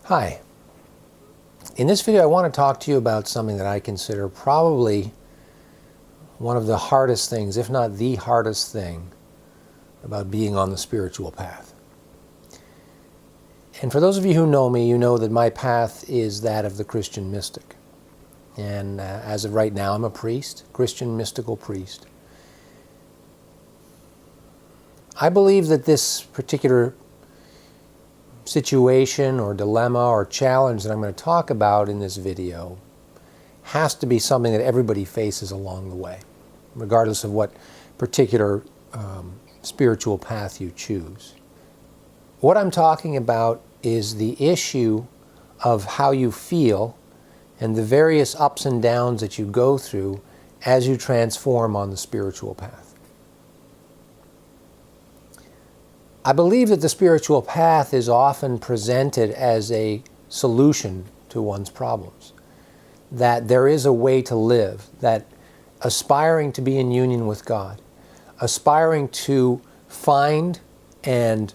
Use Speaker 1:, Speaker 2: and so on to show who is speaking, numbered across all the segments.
Speaker 1: Hi. In this video I want to talk to you about something that I consider probably one of the hardest things, if not the hardest thing, about being on the spiritual path. And for those of you who know me, you know that my path is that of the Christian mystic. And as of right now, I'm a priest, Christian mystical priest. I believe that this particular situation or dilemma or challenge that I'm going to talk about in this video has to be something that everybody faces along the way, regardless of what particular spiritual path you choose. What I'm talking about is the issue of how you feel and the various ups and downs that you go through as you transform on the spiritual path. I believe that the spiritual path is often presented as a solution to one's problems, that there is a way to live, that aspiring to be in union with God, aspiring to find and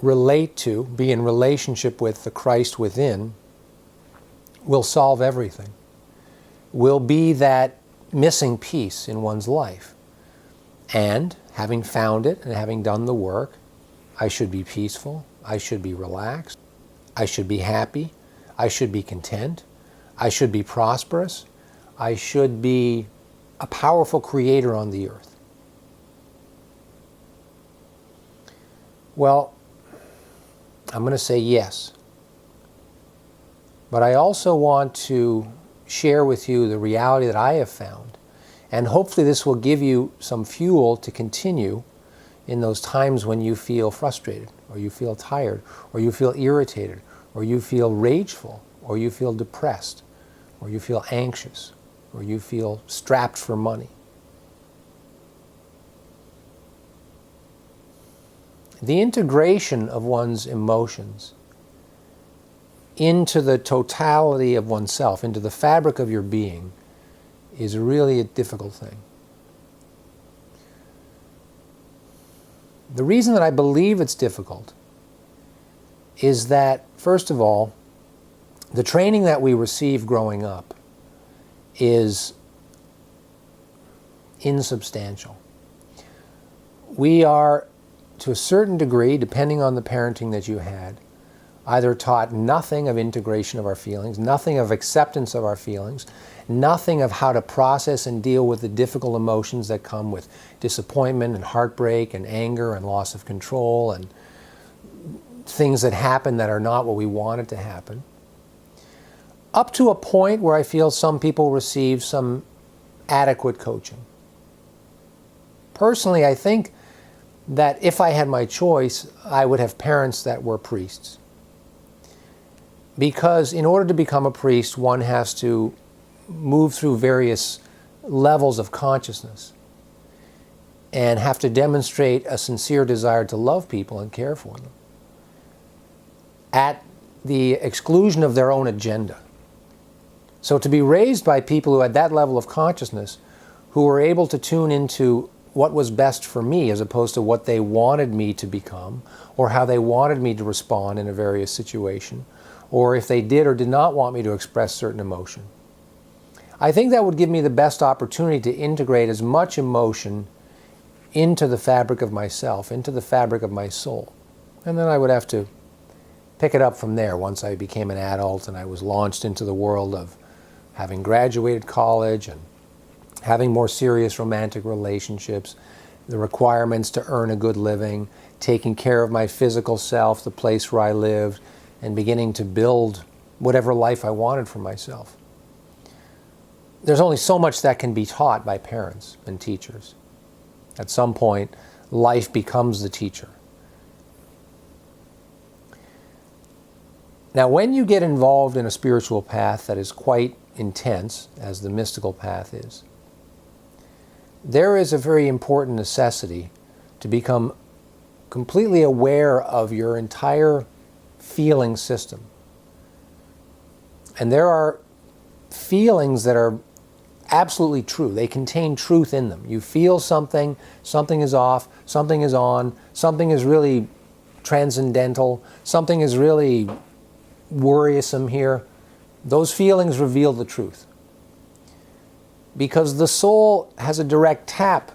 Speaker 1: relate to, be in relationship with the Christ within, will solve everything, will be that missing piece in one's life. And having found it and having done the work, I should be peaceful, I should be relaxed, I should be happy, I should be content, I should be prosperous, I should be a powerful creator on the earth. Well, I'm going to say yes. But I also want to share with you the reality that I have found. And hopefully this will give you some fuel to continue in those times when you feel frustrated, or you feel tired, or you feel irritated, or you feel rageful, or you feel depressed, or you feel anxious, or you feel strapped for money. The integration of one's emotions into the totality of oneself, into the fabric of your being, is really a difficult thing. The reason that I believe it's difficult is that, first of all, the training that we receive growing up is insubstantial. We are, to a certain degree, depending on the parenting that you had, either taught nothing of integration of our feelings, nothing of acceptance of our feelings, nothing of how to process and deal with the difficult emotions that come with disappointment and heartbreak and anger and loss of control and things that happen that are not what we wanted to happen. Up to a point where I feel some people receive some adequate coaching. Personally, I think that if I had my choice, I would have parents that were priests. Because in order to become a priest, one has to move through various levels of consciousness and have to demonstrate a sincere desire to love people and care for them at the exclusion of their own agenda. So to be raised by people who had that level of consciousness, who were able to tune into what was best for me as opposed to what they wanted me to become or how they wanted me to respond in a various situation, or if they did or did not want me to express certain emotion. I think that would give me the best opportunity to integrate as much emotion into the fabric of myself, into the fabric of my soul. And then I would have to pick it up from there once I became an adult and I was launched into the world of having graduated college and having more serious romantic relationships, the requirements to earn a good living, taking care of my physical self, the place where I lived, and beginning to build whatever life I wanted for myself. There's only so much that can be taught by parents and teachers. At some point, life becomes the teacher. Now, when you get involved in a spiritual path that is quite intense, as the mystical path is, there is a very important necessity to become completely aware of your entire feeling system. And there are feelings that are absolutely true. They contain truth in them. You feel something, something is off, something is on, something is really transcendental, something is really worrisome here, those feelings reveal the truth. Because the soul has a direct tap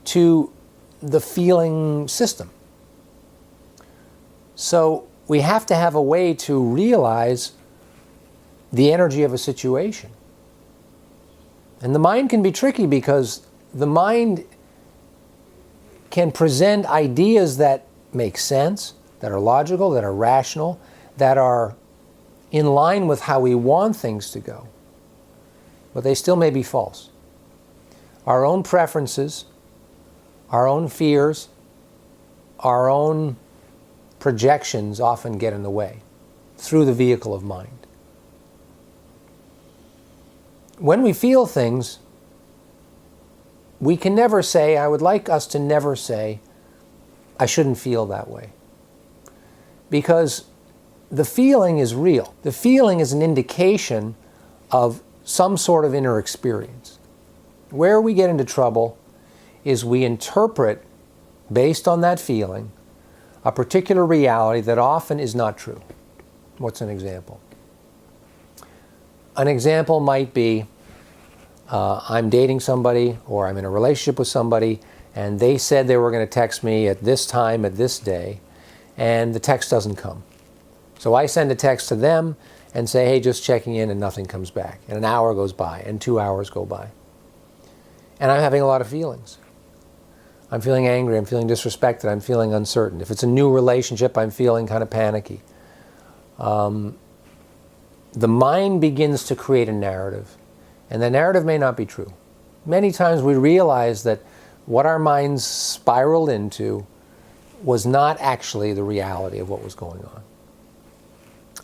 Speaker 1: to the feeling system. So we have to have a way to realize the energy of a situation. And the mind can be tricky because the mind can present ideas that make sense, that are logical, that are rational, that are in line with how we want things to go. But they still may be false. Our own preferences, our own fears, our own projections often get in the way through the vehicle of mind. When we feel things, we can never say, I would like us to never say, I shouldn't feel that way. Because the feeling is real. The feeling is an indication of some sort of inner experience. Where we get into trouble is we interpret, based on that feeling, a particular reality that often is not true. What's an example? An example might be, I'm dating somebody or I'm in a relationship with somebody and they said they were going to text me at this time, at this day, and the text doesn't come. So I send a text to them and say, hey, just checking in, and nothing comes back. And an hour goes by, and 2 hours go by. And I'm having a lot of feelings. I'm feeling angry, I'm feeling disrespected, I'm feeling uncertain. If it's a new relationship, I'm feeling kind of panicky. The mind begins to create a narrative, and the narrative may not be true. Many times we realize that what our minds spiraled into was not actually the reality of what was going on.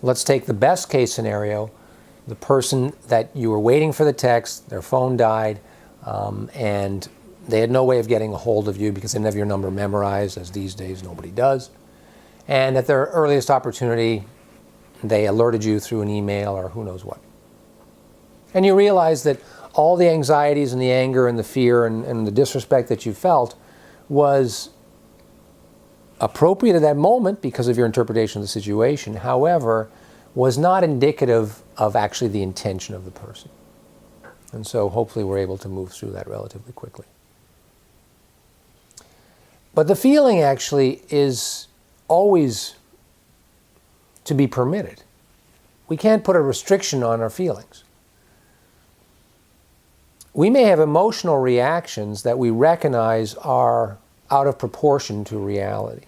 Speaker 1: Let's take the best case scenario, the person that you were waiting for the text, their phone died, and they had no way of getting a hold of you because they didn't have your number memorized, as these days nobody does. And at their earliest opportunity, they alerted you through an email or who knows what. And you realize that all the anxieties and the anger and the fear and the disrespect that you felt was appropriate at that moment because of your interpretation of the situation, however, was not indicative of actually the intention of the person. And so hopefully we're able to move through that relatively quickly. But the feeling actually is always to be permitted. We can't put a restriction on our feelings. We may have emotional reactions that we recognize are out of proportion to reality.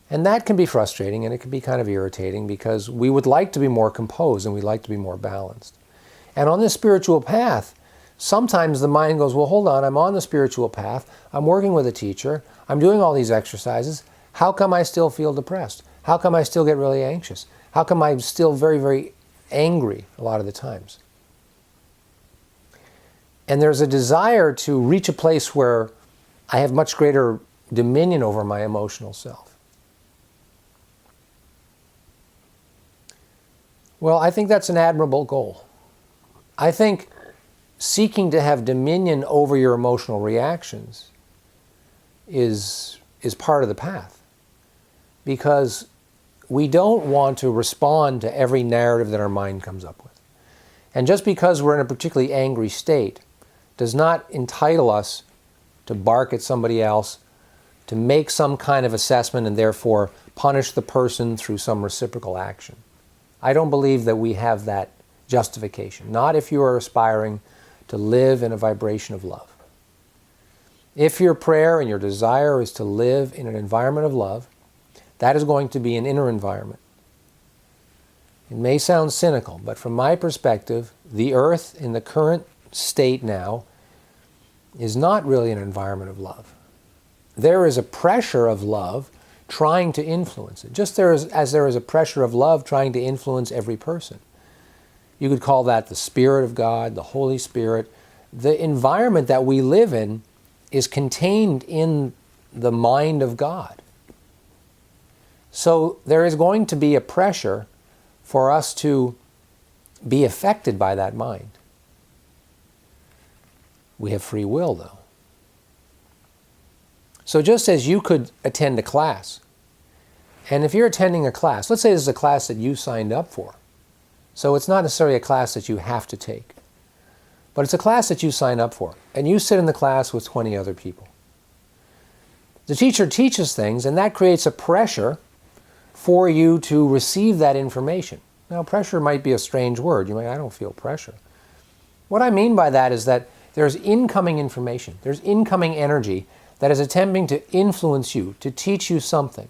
Speaker 1: And that can be frustrating and it can be kind of irritating because we would like to be more composed and we'd like to be more balanced. And on this spiritual path, sometimes the mind goes, well, hold on, I'm on the spiritual path, I'm working with a teacher, I'm doing all these exercises, how come I still feel depressed? How come I still get really anxious? How come I'm still very, very angry a lot of the times? And there's a desire to reach a place where I have much greater dominion over my emotional self. Well, I think that's an admirable goal. I think seeking to have dominion over your emotional reactions is part of the path. Because we don't want to respond to every narrative that our mind comes up with. And just because we're in a particularly angry state does not entitle us to bark at somebody else, to make some kind of assessment and therefore punish the person through some reciprocal action. I don't believe that we have that justification, not if you are aspiring to live in a vibration of love. If your prayer and your desire is to live in an environment of love, that is going to be an inner environment. It may sound cynical, but from my perspective, the earth in the current state now is not really an environment of love. There is a pressure of love trying to influence it, just as there is a pressure of love trying to influence every person. You could call that the Spirit of God, the Holy Spirit. The environment that we live in is contained in the mind of God. So there is going to be a pressure for us to be affected by that mind. We have free will, though. So just as you could attend a class And if you're attending a class, let's say this is a class that you signed up for. So it's not necessarily a class that you have to take. But it's a class that you sign up for. And you sit in the class with 20 other people. The teacher teaches things, and that creates a pressure for you to receive that information. Now, pressure might be a strange word. You might, I don't feel pressure. What I mean by that is that there's incoming information. There's incoming energy that is attempting to influence you, to teach you something,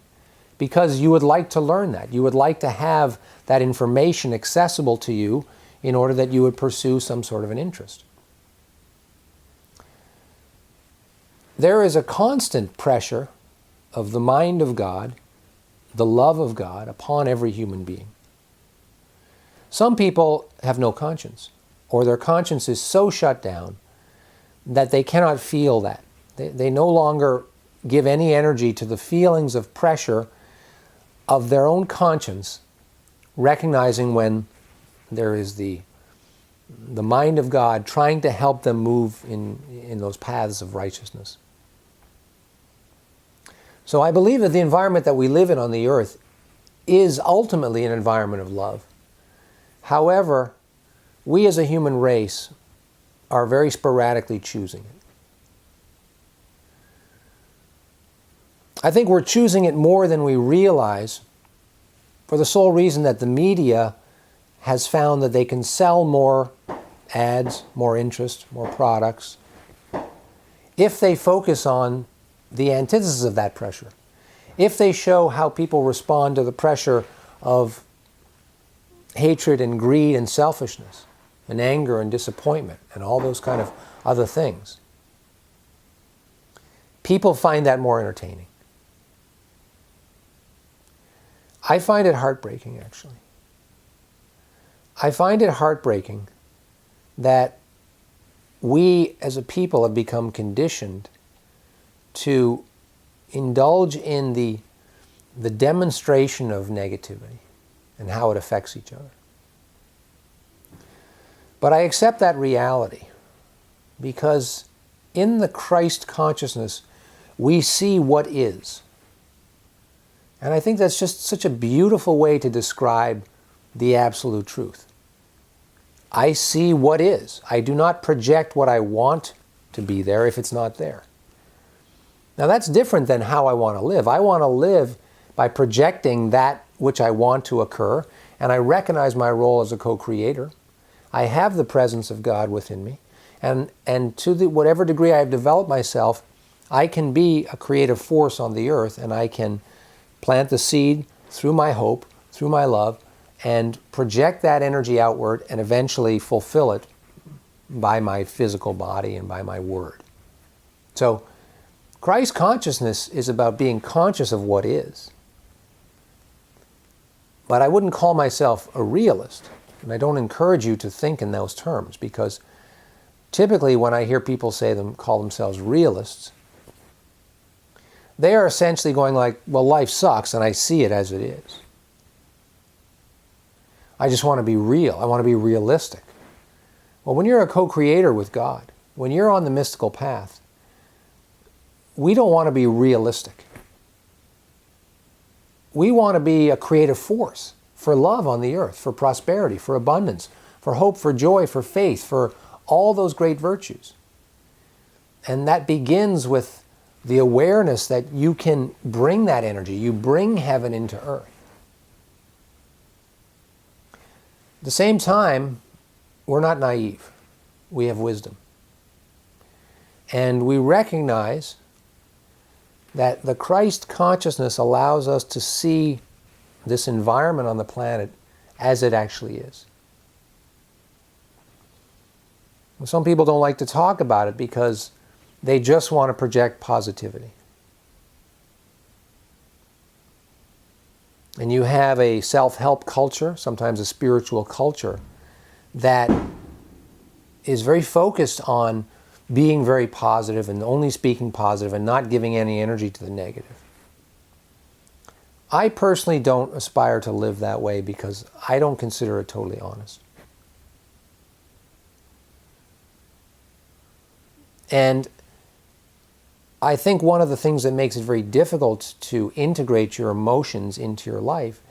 Speaker 1: because you would like to learn that. You would like to have that information accessible to you in order that you would pursue some sort of an interest. There is a constant pressure of the mind of God, the love of God, upon every human being. Some people have no conscience, or their conscience is so shut down that they cannot feel that. They no longer give any energy to the feelings of pressure of their own conscience, recognizing when there is the mind of God trying to help them move in those paths of righteousness. So I believe that the environment that we live in on the earth is ultimately an environment of love. However, we as a human race are very sporadically choosing it. I think we're choosing it more than we realize, for the sole reason that the media has found that they can sell more ads, more interest, more products, if they focus on the antithesis of that pressure. If they show how people respond to the pressure of hatred and greed and selfishness and anger and disappointment and all those kind of other things, people find that more entertaining. I find it heartbreaking, actually. I find it heartbreaking that we as a people have become conditioned to indulge in the demonstration of negativity and how it affects each other. But I accept that reality because in the Christ consciousness, we see what is. And I think that's just such a beautiful way to describe the absolute truth. I see what is. I do not project what I want to be there if it's not there. Now that's different than how I want to live. I want to live by projecting that which I want to occur, and I recognize my role as a co-creator. I have the presence of God within me, and to whatever degree I have developed myself, I can be a creative force on the earth, and I can plant the seed through my hope, through my love, and project that energy outward and eventually fulfill it by my physical body and by my word. So Christ consciousness is about being conscious of what is. But I wouldn't call myself a realist, and I don't encourage you to think in those terms, because typically when I hear people call themselves realists, they are essentially going like, well, life sucks and I see it as it is. I just want to be real. I want to be realistic. Well, when you're a co-creator with God, when you're on the mystical path, we don't want to be realistic. We want to be a creative force for love on the earth, for prosperity, for abundance, for hope, for joy, for faith, for all those great virtues. And that begins with the awareness that you can bring that energy. You bring heaven into earth. At the same time, we're not naive. We have wisdom. And we recognize that the Christ consciousness allows us to see this environment on the planet as it actually is. Some people don't like to talk about it because they just want to project positivity. And you have a self-help culture, sometimes a spiritual culture, that is very focused on being very positive and only speaking positive and not giving any energy to the negative. I personally don't aspire to live that way because I don't consider it totally honest. And I think one of the things that makes it very difficult to integrate your emotions into your life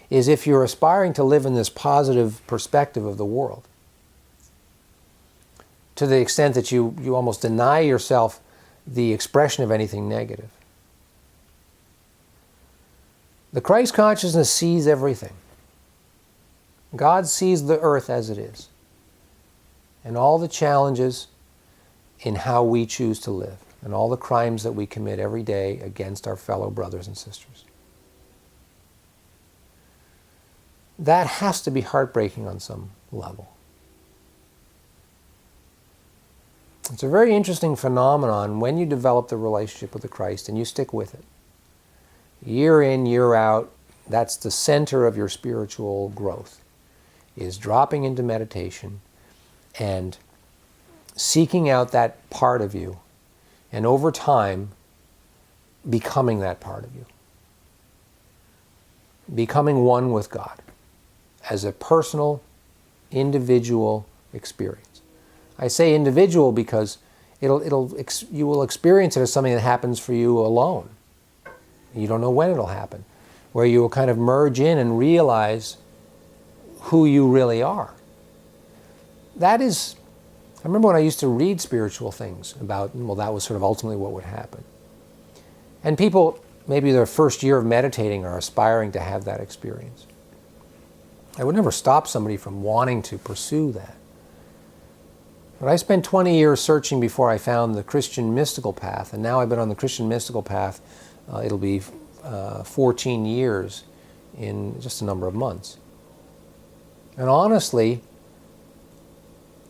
Speaker 1: is if you're aspiring to live in this positive perspective of the world, to the extent that you almost deny yourself the expression of anything negative. The Christ consciousness sees everything. God sees the earth as it is, and all the challenges in how we choose to live, and all the crimes that we commit every day against our fellow brothers and sisters. That has to be heartbreaking on some level. It's a very interesting phenomenon when you develop the relationship with the Christ and you stick with it. Year in, year out, that's the center of your spiritual growth, is dropping into meditation and seeking out that part of you, and over time, becoming that part of you. Becoming one with God as a personal, individual experience. I say individual because you will experience it as something that happens for you alone. You don't know when it'll happen, where you will kind of merge in and realize who you really are. That is, I remember when I used to read spiritual things about, well, that was sort of ultimately what would happen. And people, maybe their first year of meditating, are aspiring to have that experience. I would never stop somebody from wanting to pursue that. But I spent 20 years searching before I found the Christian mystical path, and now I've been on the Christian mystical path, it'll be 14 years in just a number of months. And honestly,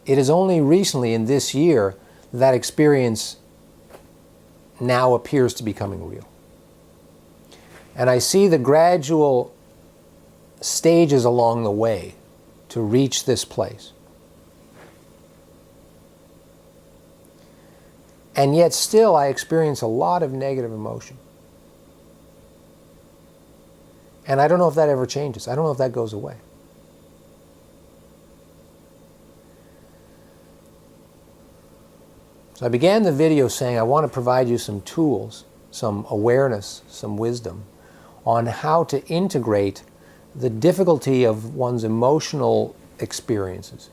Speaker 1: it is only recently in this year that experience now appears to be becoming real. And I see the gradual stages along the way to reach this place. And yet still I experience a lot of negative emotion. And I don't know if that ever changes. I don't know if that goes away. So I began the video saying I want to provide you some tools, some awareness, some wisdom on how to integrate the difficulty of one's emotional experiences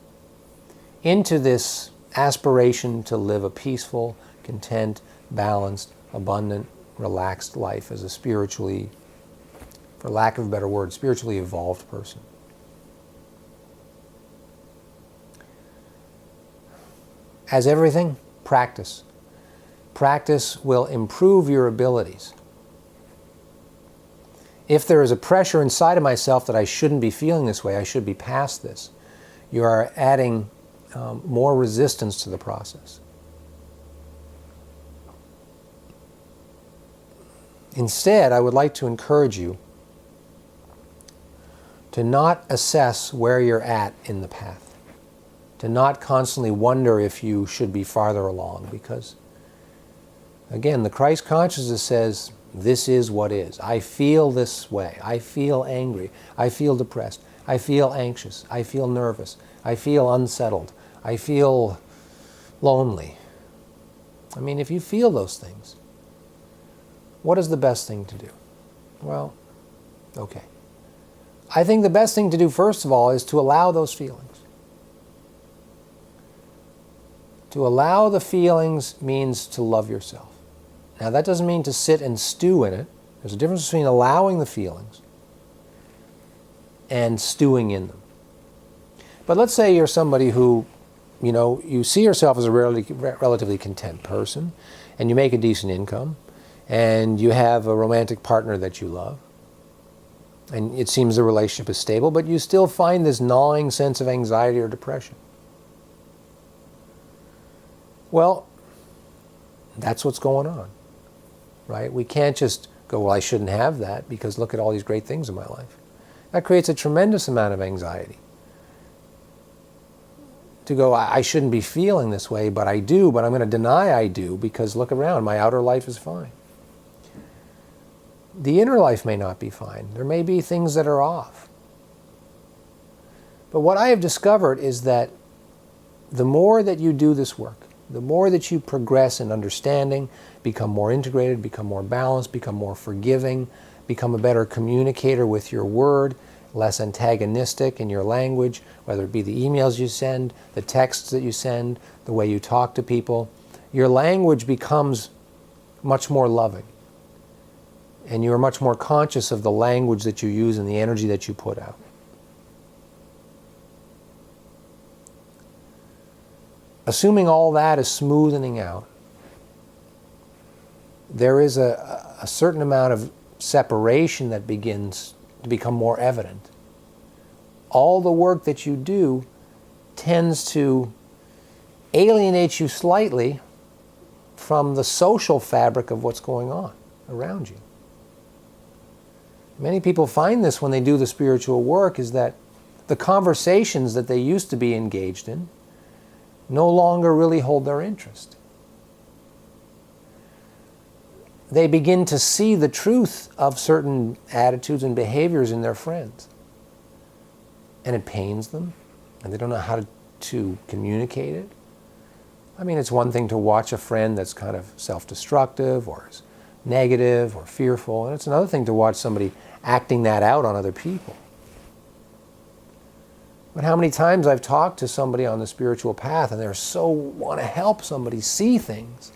Speaker 1: into this aspiration to live a peaceful, content, balanced, abundant, relaxed life as a spiritually, for lack of a better word, spiritually evolved person. As everything, practice. Practice will improve your abilities. If there is a pressure inside of myself that I shouldn't be feeling this way, I should be past this, you are adding more resistance to the process. Instead, I would like to encourage you to not assess where you're at in the path, to not constantly wonder if you should be farther along, because, again, the Christ consciousness says, this is what is. I feel this way. I feel angry. I feel depressed. I feel anxious. I feel nervous. I feel unsettled. I feel lonely. I mean, if you feel those things, what is the best thing to do? Well, okay. I think the best thing to do, first of all, is to allow those feelings. To allow the feelings means to love yourself. Now, that doesn't mean to sit and stew in it. There's a difference between allowing the feelings and stewing in them. But let's say you're somebody who, you see yourself as a relatively content person, and you make a decent income, and you have a romantic partner that you love, and it seems the relationship is stable, but you still find this gnawing sense of anxiety or depression. Well, that's what's going on, right? We can't just go, well, I shouldn't have that because look at all these great things in my life. That creates a tremendous amount of anxiety. To go, I shouldn't be feeling this way, but I do, but I'm going to deny I do because look around, my outer life is fine. The inner life may not be fine. There may be things that are off. But what I have discovered is that the more that you do this work, The more that you progress in understanding, become more integrated, become more balanced, become more forgiving, become a better communicator with your word, less antagonistic in your language, whether it be the emails you send, the texts that you send, the way you talk to people, your language becomes much more loving. And you are much more conscious of the language that you use and the energy that you put out. Assuming all that is smoothening out, there is a certain amount of separation that begins to become more evident. All the work that you do tends to alienate you slightly from the social fabric of what's going on around you. Many people find this when they do the spiritual work, is that the conversations that they used to be engaged in no longer really hold their interest. They begin to see the truth of certain attitudes and behaviors in their friends. And it pains them, and they don't know how to communicate it. I mean, it's one thing to watch a friend that's kind of self-destructive or is negative or fearful, and it's another thing to watch somebody acting that out on other people. But how many times I've talked to somebody on the spiritual path and they want to help somebody see things,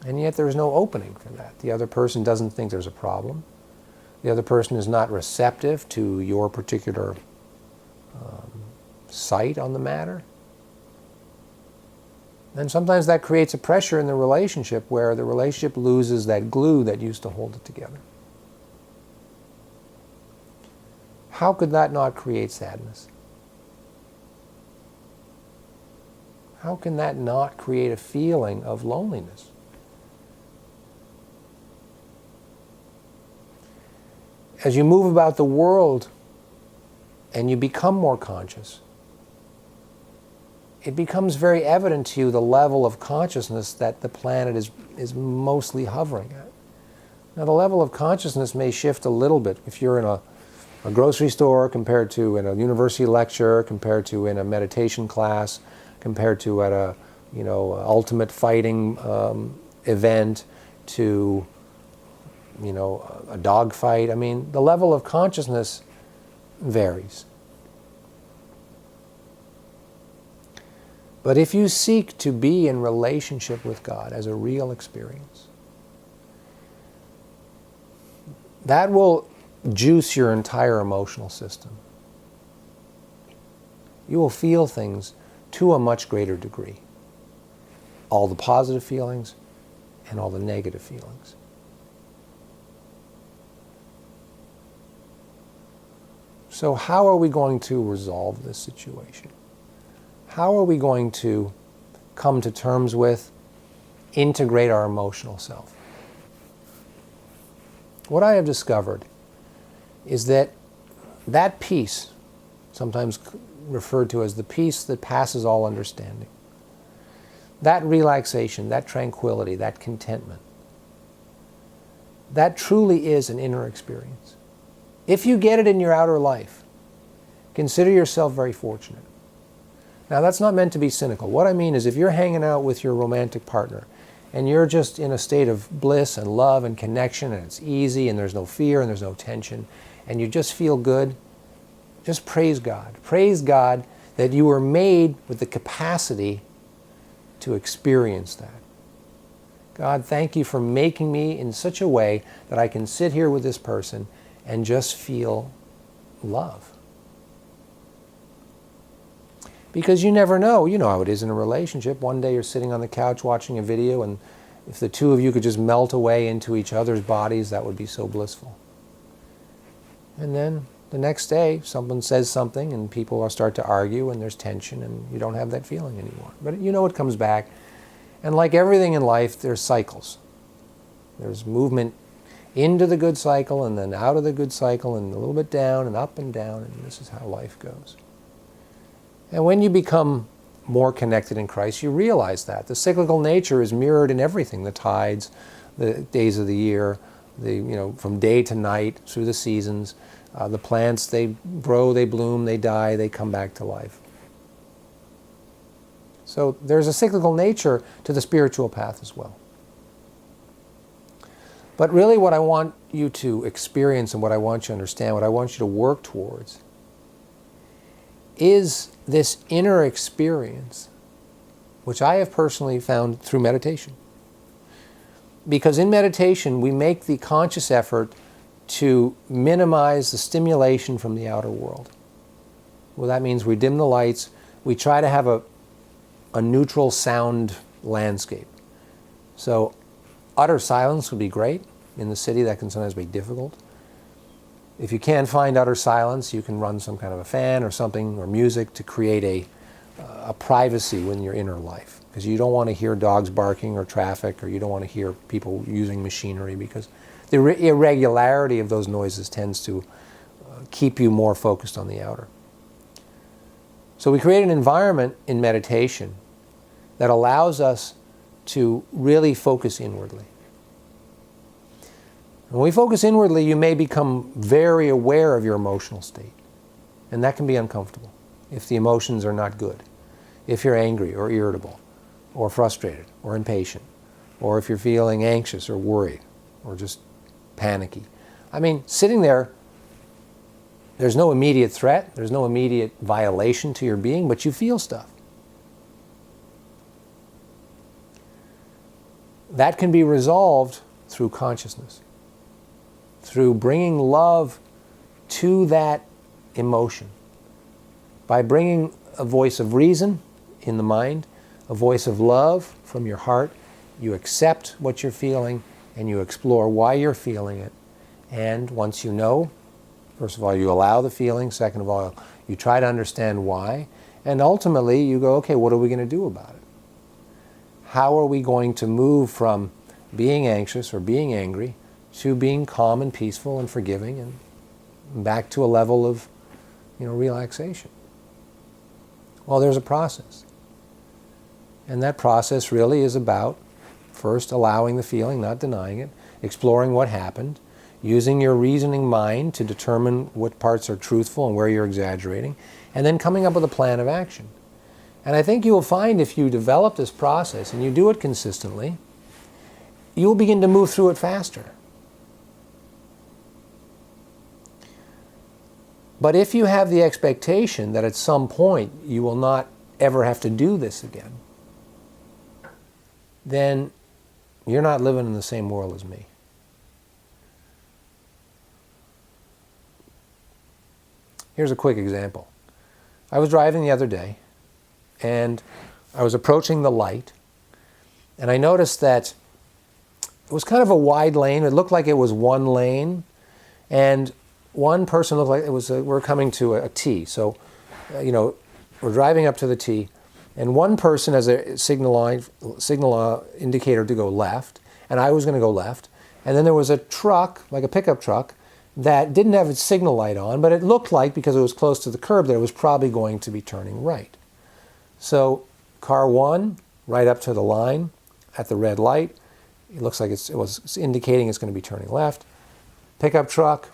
Speaker 1: and yet there's no opening for that. The other person doesn't think there's a problem. The other person is not receptive to your particular sight on the matter. And sometimes that creates a pressure in the relationship where the relationship loses that glue that used to hold it together. How could that not create sadness? How can that not create a feeling of loneliness? As you move about the world and you become more conscious, it becomes very evident to you the level of consciousness that the planet is mostly hovering at. Now, the level of consciousness may shift a little bit if you're in a grocery store compared to in a university lecture, compared to in a meditation class, compared to at a ultimate fighting event, to a dog fight. I mean, the level of consciousness varies. But if you seek to be in relationship with God as a real experience, that will juice your entire emotional system. You will feel things to a much greater degree. All the positive feelings and all the negative feelings. So how are we going to resolve this situation? How are we going to come to terms with, integrate our emotional self? What I have discovered is that peace, sometimes referred to as the peace that passes all understanding, that relaxation, that tranquility, that contentment, that truly is an inner experience. If you get it in your outer life, consider yourself very fortunate. Now, that's not meant to be cynical. What I mean is, if you're hanging out with your romantic partner and you're just in a state of bliss and love and connection, and it's easy and there's no fear and there's no tension, and you just feel good, just praise God. Praise God that you were made with the capacity to experience that. God, thank you for making me in such a way that I can sit here with this person and just feel love. Because you never know. You know how it is in a relationship. One day you're sitting on the couch watching a video, and if the two of you could just melt away into each other's bodies, that would be so blissful. And then the next day, someone says something, and people start to argue, and there's tension, and you don't have that feeling anymore. But you know it comes back. And like everything in life, there's cycles. There's movement into the good cycle, and then out of the good cycle, and a little bit down, and up and down, and this is how life goes. And when you become more connected in Christ, you realize that. The cyclical nature is mirrored in everything. The tides, the days of the year, from day to night, through the seasons. The plants, they grow, they bloom, they die, they come back to life. So there's a cyclical nature to the spiritual path as well. But really what I want you to experience and what I want you to understand, what I want you to work towards, is this inner experience, which I have personally found through meditation. Because in meditation, we make the conscious effort to minimize the stimulation from the outer world. Well, that means we dim the lights. We try to have a neutral sound landscape. So utter silence would be great. In the city, that can sometimes be difficult. If you can't find utter silence, you can run some kind of a fan or something, or music, to create a privacy in your inner life. Because you don't want to hear dogs barking or traffic, or you don't want to hear people using machinery, because the irregularity of those noises tends to keep you more focused on the outer. So we create an environment in meditation that allows us to really focus inwardly. When we focus inwardly, you may become very aware of your emotional state. And that can be uncomfortable if the emotions are not good. If you're angry or irritable or frustrated or impatient, or if you're feeling anxious or worried or just panicky. I mean, sitting there, there's no immediate threat, there's no immediate violation to your being, but you feel stuff. That can be resolved through consciousness, through bringing love to that emotion, by bringing a voice of reason in the mind, a voice of love from your heart. You accept what you're feeling and you explore why you're feeling it. And once you know, first of all, you allow the feeling. Second of all, you try to understand why. And ultimately, you go, okay, what are we going to do about it? How are we going to move from being anxious or being angry to being calm and peaceful and forgiving and back to a level of, relaxation? Well, there's a process. And that process really is about first allowing the feeling, not denying it, exploring what happened, using your reasoning mind to determine what parts are truthful and where you're exaggerating, and then coming up with a plan of action. And I think you will find, if you develop this process and you do it consistently, you'll begin to move through it faster. But if you have the expectation that at some point you will not ever have to do this again, then you're not living in the same world as me. Here's a quick example. I was driving the other day, and I was approaching the light, and I noticed that it was kind of a wide lane. It looked like it was one lane, and one person looked like it was. We're coming to a T, so we're driving up to the T, and one person has a signal indicator to go left, and I was going to go left, and then there was a truck, like a pickup truck, that didn't have its signal light on, but it looked like, because it was close to the curb, that it was probably going to be turning right. So car one, right up to the line at the red light, it looks like it was indicating it's going to be turning left. Pickup truck,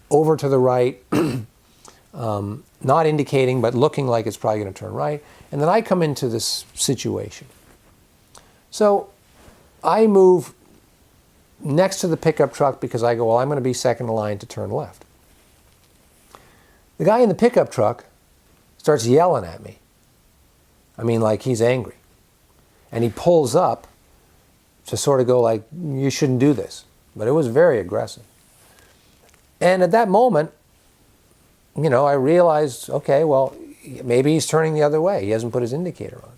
Speaker 1: over to the right, not indicating, but looking like it's probably going to turn right. And then I come into this situation. So I move next to the pickup truck because I go, well, I'm going to be second in line to turn left. The guy in the pickup truck starts yelling at me. I mean, like he's angry. And he pulls up to sort of go like, you shouldn't do this. But it was very aggressive. And at that moment, I realized, okay, well, maybe he's turning the other way. He hasn't put his indicator on.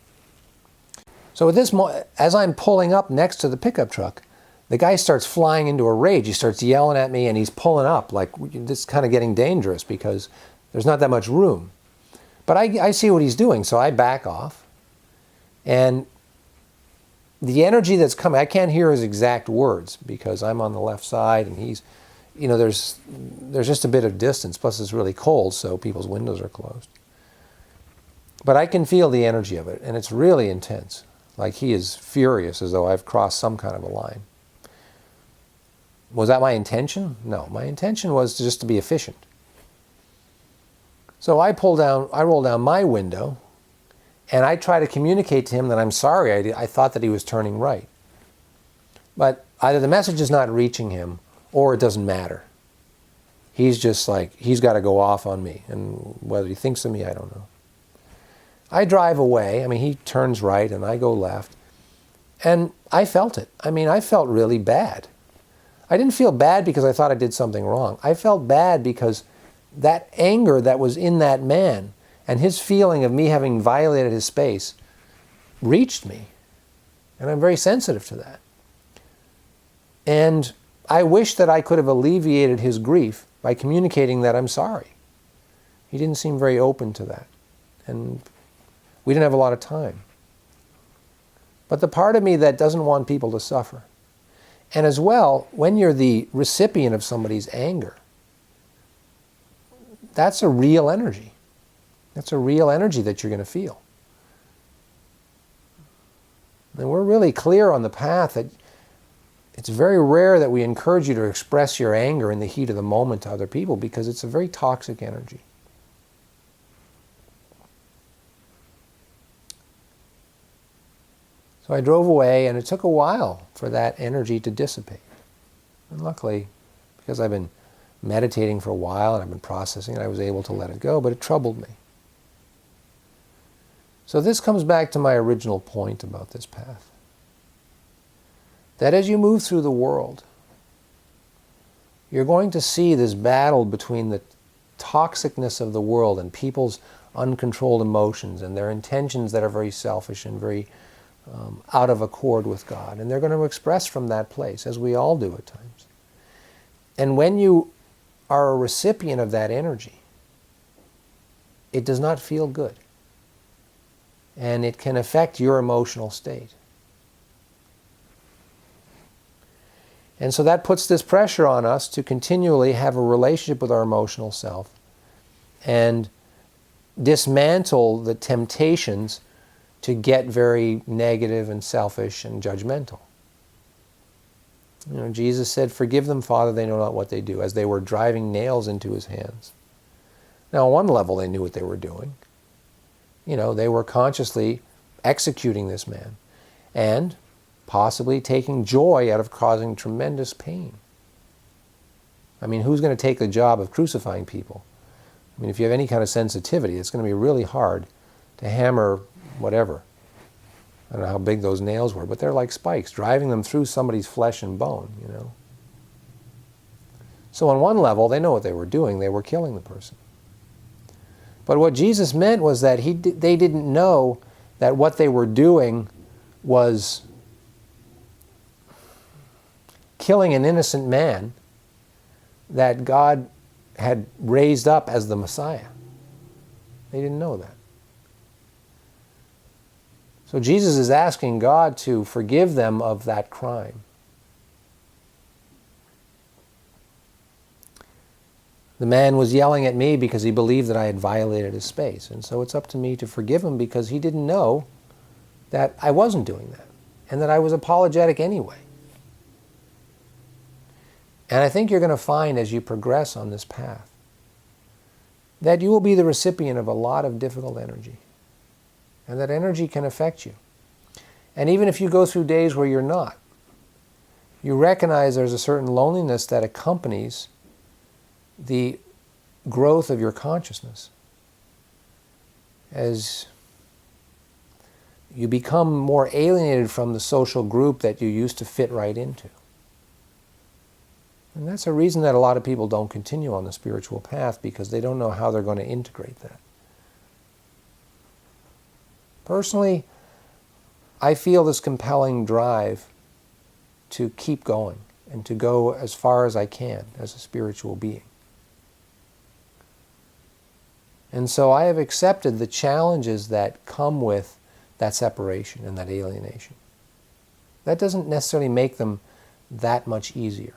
Speaker 1: So at this as I'm pulling up next to the pickup truck, the guy starts flying into a rage. He starts yelling at me, and he's pulling up. Like, this is kind of getting dangerous because there's not that much room. But I see what he's doing, so I back off. And the energy that's coming, I can't hear his exact words because I'm on the left side, and he's, there's just a bit of distance. Plus, it's really cold, so people's windows are closed. But I can feel the energy of it, and it's really intense. Like he is furious, as though I've crossed some kind of a line. Was that my intention? No, my intention was just to be efficient. So I roll down my window, And I try to communicate to him that I'm sorry, I thought that he was turning right. But either the message is not reaching him, or it doesn't matter. He's just like, he's got to go off on me. And whether he thinks of me, I don't know. I drive away. I mean, he turns right and I go left. And I felt it. I mean, I felt really bad. I didn't feel bad because I thought I did something wrong. I felt bad because that anger that was in that man and his feeling of me having violated his space reached me. And I'm very sensitive to that. And I wish that I could have alleviated his grief by communicating that I'm sorry. He didn't seem very open to that. And we didn't have a lot of time. But the part of me that doesn't want people to suffer. And as well, when you're the recipient of somebody's anger, that's a real energy. That's a real energy that you're going to feel. And we're really clear on the path that it's very rare that we encourage you to express your anger in the heat of the moment to other people, because it's a very toxic energy. So I drove away, and it took a while for that energy to dissipate. And luckily, because I've been meditating for a while and I've been processing it, I was able to let it go, but it troubled me. So this comes back to my original point about this path. That as you move through the world, you're going to see this battle between the toxicness of the world and people's uncontrolled emotions and their intentions that are very selfish and very out of accord with God. And they're going to express from that place, as we all do at times. And when you are a recipient of that energy, it does not feel good. And it can affect your emotional state. And so that puts this pressure on us to continually have a relationship with our emotional self and dismantle the temptations to get very negative and selfish and judgmental. You know, Jesus said, "Forgive them, Father, they know not what they do," as they were driving nails into his hands. Now, on one level, they knew what they were doing. You know, they were consciously executing this man and possibly taking joy out of causing tremendous pain. I mean, who's going to take the job of crucifying people? I mean, if you have any kind of sensitivity, it's going to be really hard to hammer whatever. I don't know how big those nails were, but they're like spikes, driving them through somebody's flesh and bone, you know. So on one level, they know what they were doing. They were killing the person. But what Jesus meant was that they didn't know that what they were doing was killing an innocent man that God had raised up as the Messiah. They didn't know that. So Jesus is asking God to forgive them of that crime. The man was yelling at me because he believed that I had violated his space. And so it's up to me to forgive him because he didn't know that I wasn't doing that and that I was apologetic anyway. And I think you're going to find as you progress on this path that you will be the recipient of a lot of difficult energy. And that energy can affect you. And even if you go through days where you're not, you recognize there's a certain loneliness that accompanies the growth of your consciousness. As you become more alienated from the social group that you used to fit right into. And that's a reason that a lot of people don't continue on the spiritual path, because they don't know how they're going to integrate that. Personally, I feel this compelling drive to keep going and to go as far as I can as a spiritual being. And so I have accepted the challenges that come with that separation and that alienation. That doesn't necessarily make them that much easier.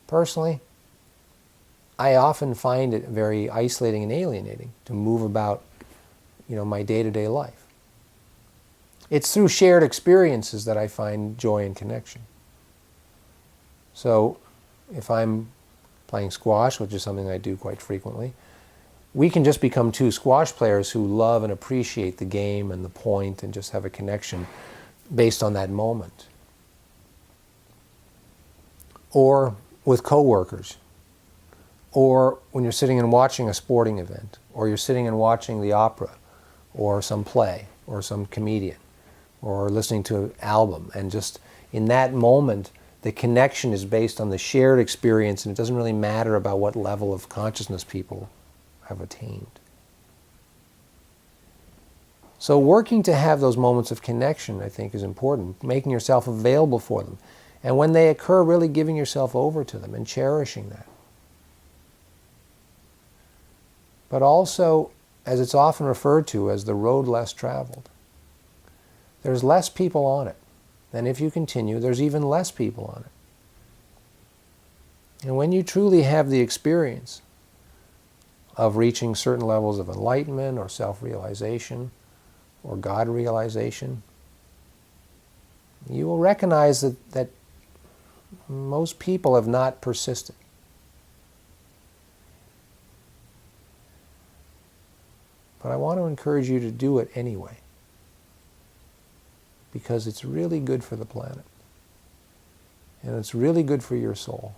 Speaker 1: Personally, I often find it very isolating and alienating to move about, my day-to-day life. It's through shared experiences that I find joy and connection. So if I'm playing squash, which is something I do quite frequently, we can just become two squash players who love and appreciate the game and the point and just have a connection based on that moment. Or with coworkers, or when you're sitting and watching a sporting event, or you're sitting and watching the opera, or some play, or some comedian, or listening to an album, and just in that moment, the connection is based on the shared experience, and it doesn't really matter about what level of consciousness people have attained. So working to have those moments of connection, I think, is important, making yourself available for them. And when they occur, really giving yourself over to them and cherishing that. But also, as it's often referred to as the road less traveled. There's less people on it. And if you continue, there's even less people on it. And when you truly have the experience of reaching certain levels of enlightenment or self-realization or God realization, you will recognize that most people have not persisted. But I want to encourage you to do it anyway, because it's really good for the planet, and it's really good for your soul.